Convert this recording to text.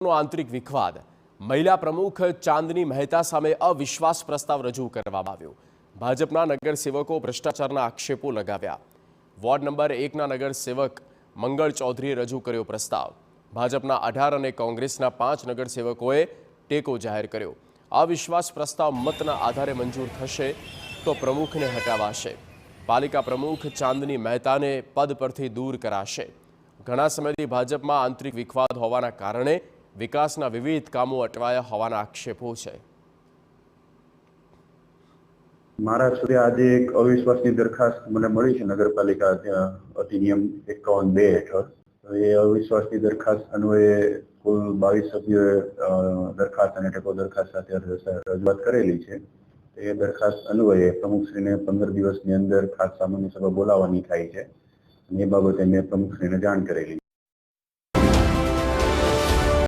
નો આંતરિક વિખવાદ મહિલા પ્રમુખ ચાંદની મહેતા સામે અવિશ્વાસ પ્રસ્તાવ રજૂ કરવામાં આવ્યો। ભાજપના નગરસેવકો ભ્રષ્ટાચારના આક્ષેપો લગાવ્યા। વોર્ડ નંબર 1ના નગરસેવક મંગળ ચૌધરીએ રજૂ કર્યો પ્રસ્તાવ। ભાજપના 18 અને કોંગ્રેસના 5 નગરસેવકોએ ટેકો જાહેર કર્યો। અવિશ્વાસ પ્રસ્તાવ મતના આધારે મંજૂર થશે તો પ્રમુખને હટાવાશે। પાલિકા પ્રમુખ ચાંદની મહેતાને પદ પરથી દૂર કરાશે। ઘણા સમયથી ભાજપમાં આંતરિક વિખવાદ હોવાના કારણે વિકાસના વિવિધ કામો અટવાયા હોવાના આક્ષેપો છે। મારા સુધી આજે એક અવિશ્વાસની દરખાસ્ત મને મળી છે નગરપાલિકા અધિનિયમ 51(2) હેઠળ। એ અવિશ્વાસની દરખાસ્ત અન્વયે કુલ 22 સભ્યોએ દરખાસ્ત અને ટેકો દરખાસ્ત સાથે રજૂઆત કરેલી છે। એ દરખાસ્ત અન્વયે પ્રમુખશ્રીને 15 દિવસની અંદર ખાસ સામાન્ય સભા બોલાવવાની થાય છે અને એ બાબતે મેં પ્રમુખશ્રીને જાણ કરેલી।